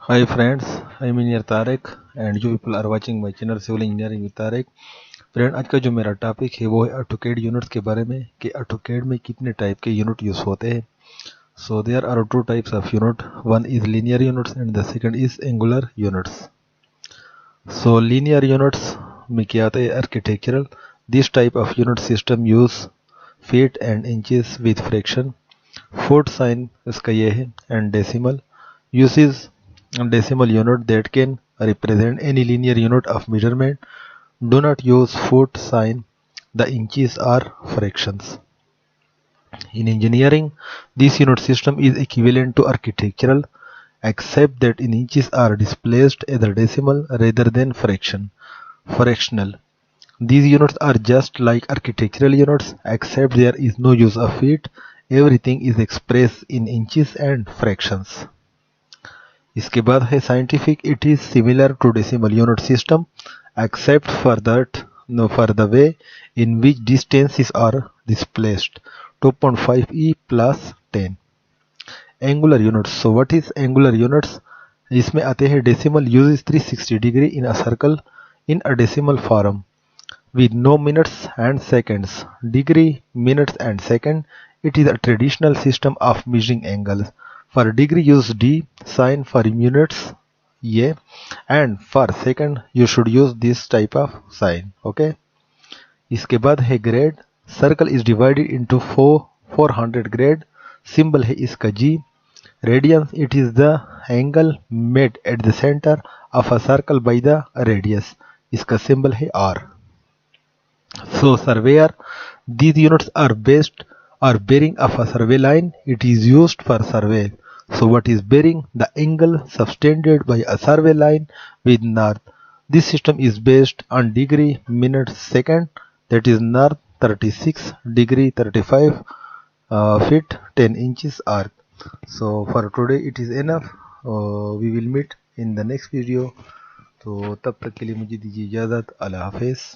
Hi friends, I'm engineer Tariq and you people are watching my channel Civil Engineering with Tariq। Friend, आज का जो मेरा topic है वो है ऑटोकैड यूनिट्स के बारे में कि ऑटोकैड में कितने टाइप के यूनिट यूज होते हैं। So there are two types of unit, one is linear units and the second is angular units. So linear units में क्या आता है? Architectural. This type of unit system use feet and inches with fraction. Foot sign इसका ये है and decimal uses decimal unit that can represent any linear unit of measurement. Do not use foot, sign, the inches or fractions. In engineering, this unit system is equivalent to architectural, except that in inches are displaced as a decimal rather than fractional. These units are just like architectural units, except there is no use of feet. Everything is expressed in inches and fractions. इसके बाद है scientific. It is similar to decimal unit system except for the way in which distances are displaced. 2.5 E plus 10। Angular units. So what is angular units? इसमें आते हैं decimal use 360 degree in a circle in a decimal form with no minutes and seconds. Degree, minutes and second. It is a traditional system of measuring angles. For degree use D, sign for minutes A, and for second you should use this type of sign. Okay. इसके बाद है grade. Circle is divided into 400 grade. Symbol है इसका G। Radians, it is the angle made at the centre of a circle by the radius. इसका symbol है R। So surveyor, these units are based or bearing of a survey line. It is used for survey. So what is bearing? The angle subtended by a survey line with north. This system is based on degree, minute, second. That is north 36 degree 35 feet 10 inches arc. So for today it is enough. We will meet in the next video. तो तब तक के लिए मुझे दीजिए इजाज़त। अल्लाह हाफिज़।